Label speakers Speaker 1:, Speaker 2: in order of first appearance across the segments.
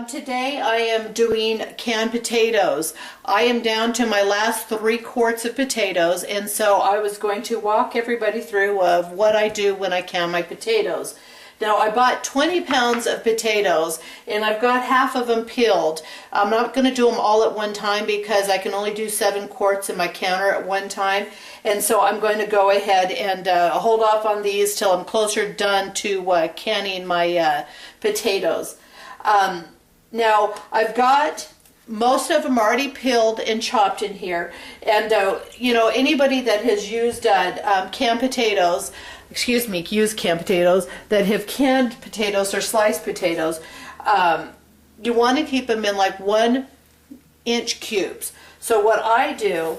Speaker 1: Today I am doing canned potatoes. I am down to my last 3 quarts of potatoes, and so I was going to walk everybody through of what I do when I can my potatoes. Now I bought 20 pounds of potatoes and I've got half of them peeled. I'm not going to do them all at one time because I can only do 7 quarts in my canner at one time, and so I'm going to go ahead and hold off on these till I'm closer done to canning my potatoes. Now I've got most of them already peeled and chopped in here, and you know, anybody that has used canned potatoes, used canned potatoes, that have canned potatoes or sliced potatoes, you want to keep them in like 1-inch cubes. So what I do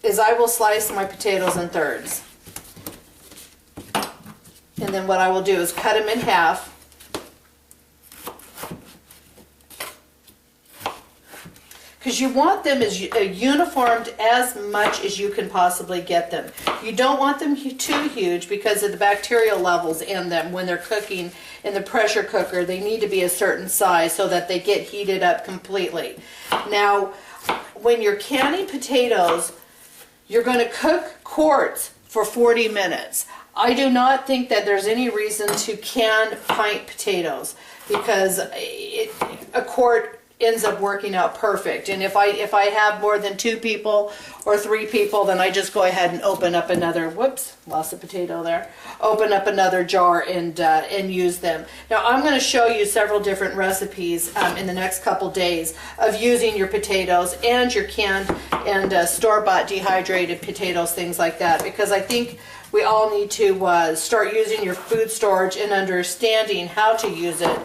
Speaker 1: is I will slice my potatoes in thirds, and then what I will do is cut them in half. Because you want them as uniformed as much as you can possibly get them. You don't want them too huge because of the bacterial levels in them when they're cooking in the pressure cooker. They need to be a certain size so that they get heated up completely. Now, when you're canning potatoes, you're going to cook quarts for 40 minutes. I do not think that there's any reason to can pint potatoes because a quart ends up working out perfect. And if I have more than 2 people or 3 people, then I just go ahead and open up another, whoops, lost a potato there, open up another jar and use them. Now I'm going to show you several different recipes in the next couple days of using your potatoes and your canned and store-bought dehydrated potatoes, things like that, because I think we all need to start using your food storage and understanding how to use it,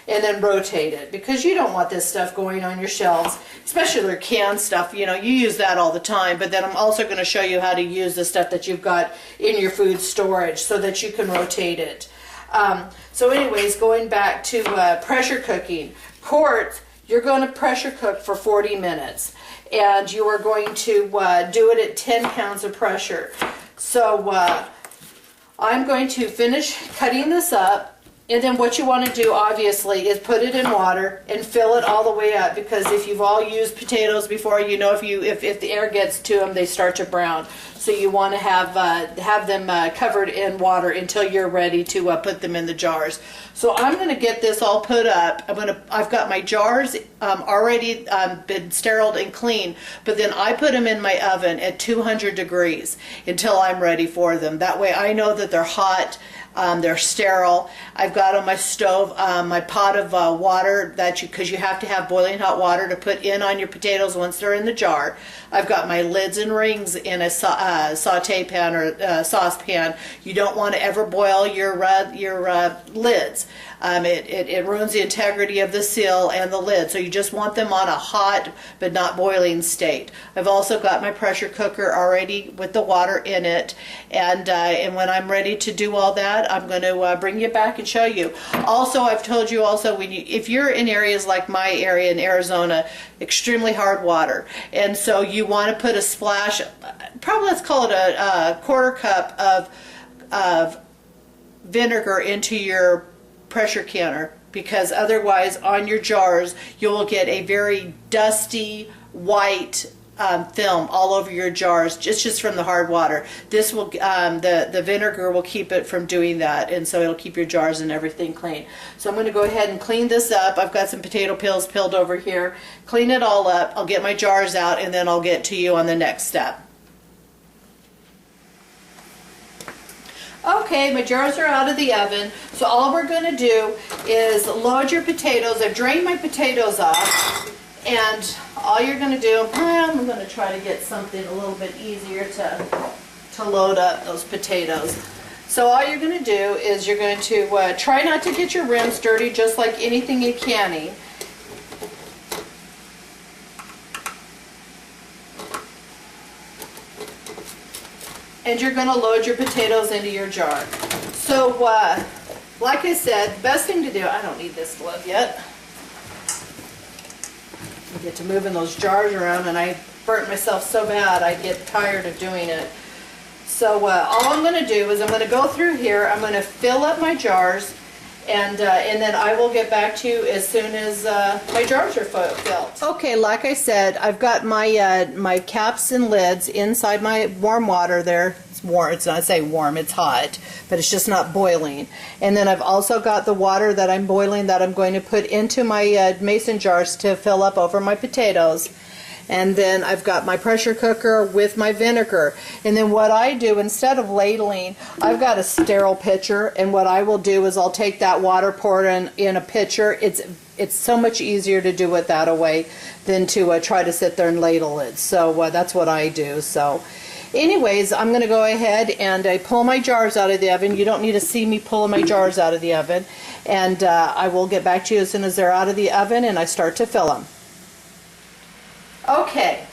Speaker 1: and then rotate it, because you don't want this stuff going on your shelves, especially their canned stuff. You know, you use that all the time, but then I'm also going to show you how to use the stuff that you've got in your food storage so that you can rotate it. So anyways, going back to pressure cooking. Quarts, you're going to pressure cook for 40 minutes, and you are going to do it at 10 pounds of pressure. So I'm going to finish cutting this up. And then what you want to do, obviously, is put it in water and fill it all the way up, because if you've all used potatoes before, you know if the air gets to them, they start to brown. So you want to have them covered in water until you're ready to put them in the jars. So I'm going to get this all put up. I've got my jars already been steriled and clean, but then I put them in my oven at 200 degrees until I'm ready for them. That way I know that they're hot. They're sterile. I've got on my stove my pot of water because you have to have boiling hot water to put in on your potatoes once they're in the jar. I've got my lids and rings in a saute pan or saucepan. You don't want to ever boil your lids. It ruins the integrity of the seal and the lid, so you just want them on a hot but not boiling state. I've also got my pressure cooker already with the water in it, and when I'm ready to do all that, I'm going to bring you back and show you. Also, I've told you also, if you're in areas like my area in Arizona, extremely hard water, and so you want to put a splash, probably let's call it a quarter cup of vinegar into your pressure canner, because otherwise on your jars you will get a very dusty white film all over your jars just from the hard water. This will the vinegar will keep it from doing that, and so it'll keep your jars and everything clean. So I'm going to go ahead and clean this up. I've got some potato peels peeled over here. Clean it all up. I'll get my jars out, and then I'll get to you on the next step. Okay, my jars are out of the oven, so all we're going to do is load your potatoes. I've drained my potatoes off, and all you're going to do, I'm going to try to get something a little bit easier to load up those potatoes. So all you're going to do is you're going to try not to get your rims dirty, just like anything in canning. And you're going to load your potatoes into your jar. So, like I said, the best thing to do, I don't need this glove yet. I get to moving those jars around, and I burnt myself so bad I get tired of doing it. So all I'm going to do is I'm going to go through here, I'm going to fill up my jars, And then I will get back to you as soon as my jars are filled. Okay, like I said, I've got my my caps and lids inside my warm water there. It's warm. It's not, I say warm, it's hot, but it's just not boiling. And then I've also got the water that I'm boiling that I'm going to put into my mason jars to fill up over my potatoes. And then I've got my pressure cooker with my vinegar. And then what I do, instead of ladling, I've got a sterile pitcher, and what I will do is I'll take that water, pour it in a pitcher. It's so much easier to do it that way than to try to sit there and ladle it. So that's what I do. So anyways, I'm going to go ahead and pull my jars out of the oven. You don't need to see me pulling my jars out of the oven. And I will get back to you as soon as they're out of the oven and I start to fill them. Okay.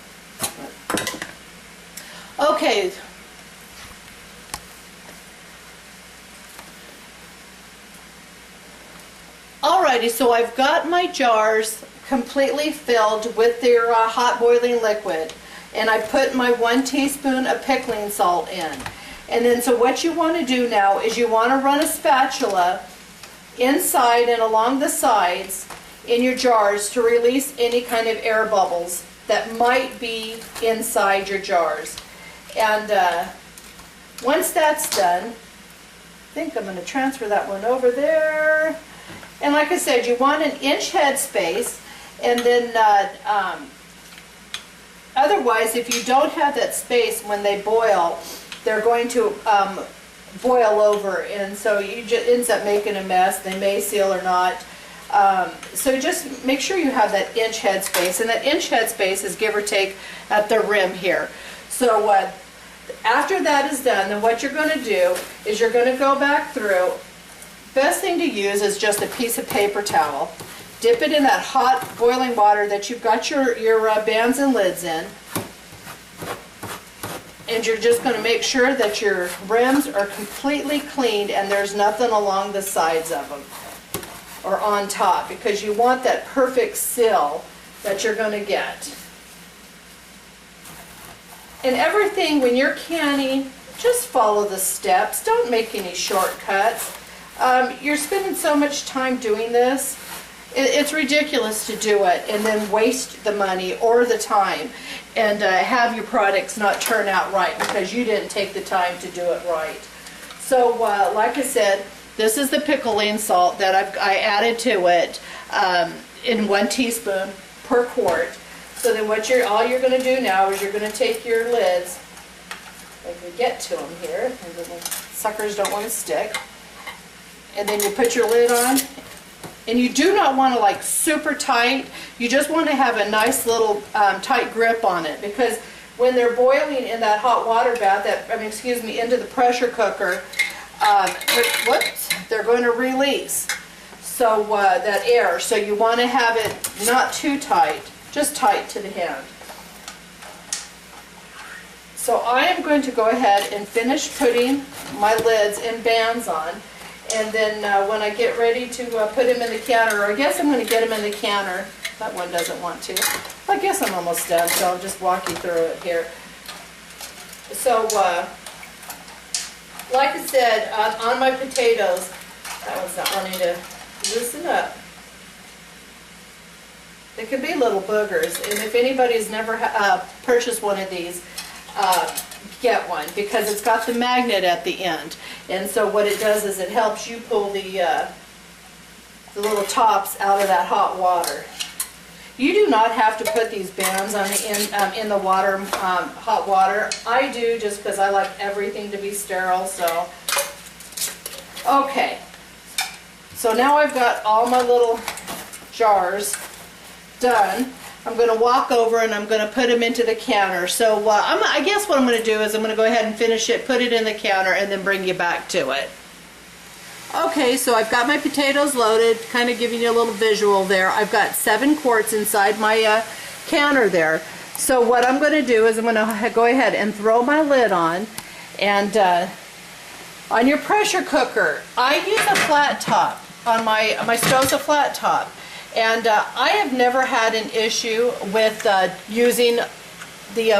Speaker 1: Alrighty, so I've got my jars completely filled with their hot boiling liquid, and I put my 1 teaspoon of pickling salt in. And then so what you want to do now is you want to run a spatula inside and along the sides in your jars to release any kind of air bubbles that might be inside your jars. And once that's done, I think I'm going to transfer that one over there. And like I said, you want an inch head space, and then otherwise, if you don't have that space when they boil, they're going to boil over, and so you just ends up making a mess. They may seal or not. So just make sure you have that inch head space, and that inch head space is give or take at the rim here. So after that is done, then what you're going to do is you're going to go back through. Best thing to use is just a piece of paper towel. Dip it in that hot boiling water that you've got your bands and lids in, and you're just going to make sure that your rims are completely cleaned and there's nothing along the sides of them or on top, because you want that perfect seal that you're going to get. And everything, when you're canning, just follow the steps. Don't make any shortcuts. You're spending so much time doing this. It's ridiculous to do it and then waste the money or the time and have your products not turn out right because you didn't take the time to do it right. So like I said, this is the pickling salt that I added to it in 1 teaspoon per quart. So then all you're going to do now is you're going to take your lids, if we get to them here, and the suckers don't want to stick, and then you put your lid on. And you do not want to like super tight. You just want to have a nice little tight grip on it, because when they're boiling in that hot water bath, into the pressure cooker, they're going to release so that air. So you want to have it not too tight, just tight to the hand. So I am going to go ahead and finish putting my lids and bands on. And then when I get ready to put them in the canner, or I guess I'm going to get them in the canner. That one doesn't want to. I guess I'm almost done, so I'll just walk you through it here. So, like I said, on my potatoes, that one's not wanting to loosen up. They can be little boogers, and if anybody's never purchased one of these, get one, because it's got the magnet at the end, and so what it does is it helps you pull the little tops out of that hot water. You do not have to put these bands on in the water, hot water. I do, just because I like everything to be sterile. So okay, so now I've got all my little jars done. I'm going to walk over and I'm going to put them into the canner. So I guess what I'm going to do is I'm going to go ahead and finish it, put it in the canner, and then bring you back to it. Okay, so I've got my potatoes loaded, kind of giving you a little visual there. I've got 7 quarts inside my canner there. So what I'm going to do is I'm going to go ahead and throw my lid on. And on your pressure cooker, I use a flat top. On my stove's a flat top. And I have never had an issue with using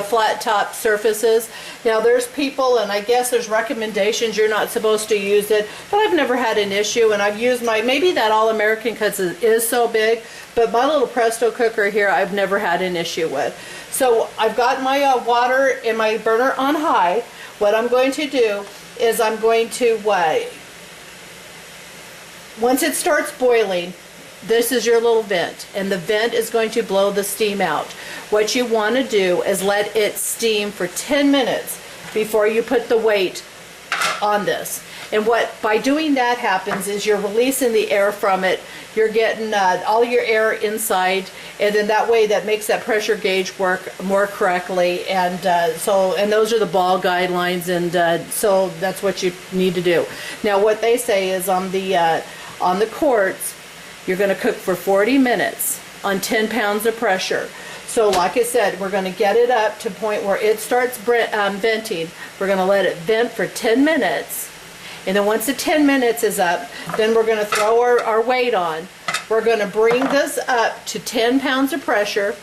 Speaker 1: flat top surfaces. Now there's people, and I guess there's recommendations you're not supposed to use it, but I've never had an issue, and I've used maybe that All-American because it is so big, but my little Presto cooker here I've never had an issue with. So I've got my water and my burner on high. What I'm going to do is I'm going to, once it starts boiling, this is your little vent, and the vent is going to blow the steam out. What you want to do is let it steam for 10 minutes before you put the weight on this. And what by doing that happens is you're releasing the air from it. You're getting all your air inside, and then that way that makes that pressure gauge work more correctly. And and those are the ball guidelines, and so that's what you need to do. Now what they say is on the quarts, you're going to cook for 40 minutes on 10 pounds of pressure. So like I said, we're going to get it up to a point where it starts venting. We're going to let it vent for 10 minutes. And then once the 10 minutes is up, then we're going to throw our weight on. We're going to bring this up to 10 pounds of pressure.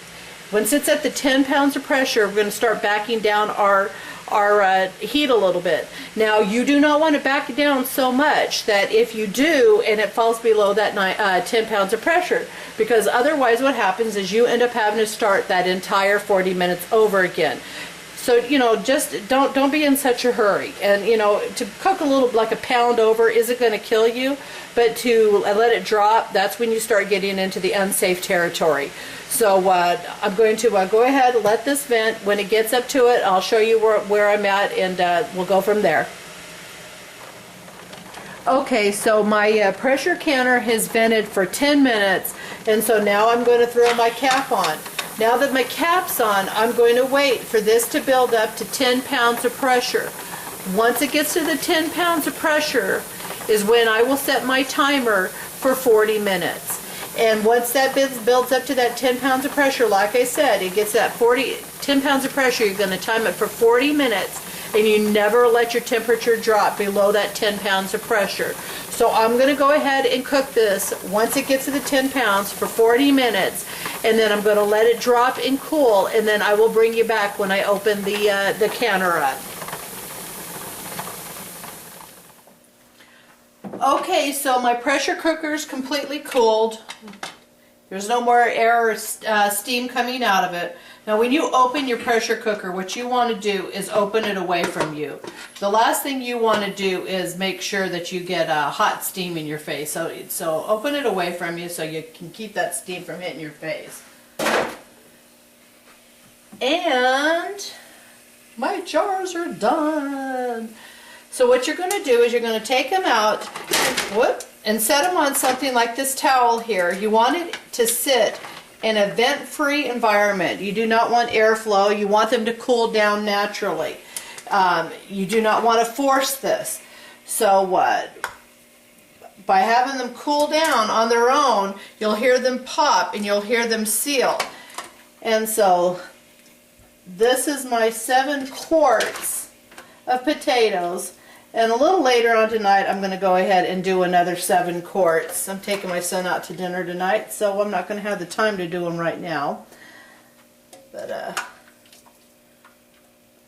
Speaker 1: Once it's at the 10 pounds of pressure, we're going to start backing down our heat a little bit. Now you do not want to back it down so much that if you do and it falls below that 10 pounds of pressure, because otherwise what happens is you end up having to start that entire 40 minutes over again. So, you know, just don't be in such a hurry. And, you know, to cook a little, like a pound over, isn't going to kill you, but to let it drop, that's when you start getting into the unsafe territory. So I'm going to go ahead and let this vent. When it gets up to it, I'll show you where I'm at, and we'll go from there. Okay, so my pressure canner has vented for 10 minutes, and so now I'm going to throw my cap on. Now that my cap's on, I'm going to wait for this to build up to 10 pounds of pressure. Once it gets to the 10 pounds of pressure is when I will set my timer for 40 minutes. And once that builds up to that 10 pounds of pressure, like I said, it gets that 10 pounds of pressure, you're going to time it for 40 minutes, and you never let your temperature drop below that 10 pounds of pressure. So I'm going to go ahead and cook this once it gets to the 10 pounds for 40 minutes, and then I'm going to let it drop and cool, and then I will bring you back when I open the canner up. Okay, so my pressure cooker is completely cooled. There's no more air or steam coming out of it. Now when you open your pressure cooker, what you want to do is open it away from you. The last thing you want to do is make sure that you get hot steam in your face. So open it away from you so you can keep that steam from hitting your face. And my jars are done. So what you're going to do is you're going to take them out, and set them on something like this towel here. You want it to sit in a vent-free environment. You do not want airflow. You want them to cool down naturally. You do not want to force this. So by having them cool down on their own, you'll hear them pop and you'll hear them seal. And so this is my 7 quarts of potatoes. And a little later on tonight, I'm going to go ahead and do another 7 quarts. I'm taking my son out to dinner tonight, so I'm not going to have the time to do them right now. But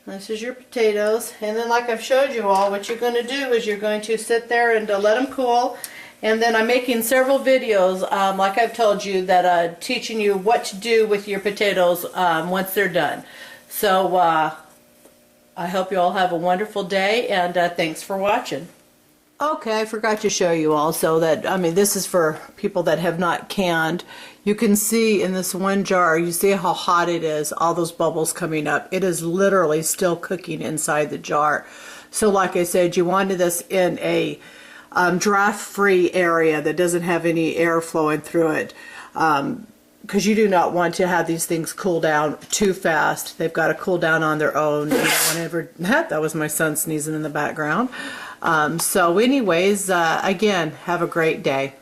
Speaker 1: this is your potatoes. And then like I've showed you all, what you're going to do is you're going to sit there and let them cool. And then I'm making several videos, like I've told you, that teaching you what to do with your potatoes once they're done. So I hope you all have a wonderful day, and thanks for watching. Okay, I forgot to show you also that, this is for people that have not canned. You can see in this one jar, you see how hot it is, all those bubbles coming up. It is literally still cooking inside the jar. So like I said, you wanted this in a draft-free area that doesn't have any air flowing through it. Because you do not want to have these things cool down too fast. They've got to cool down on their own. That was my son sneezing in the background. So anyways, again, have a great day.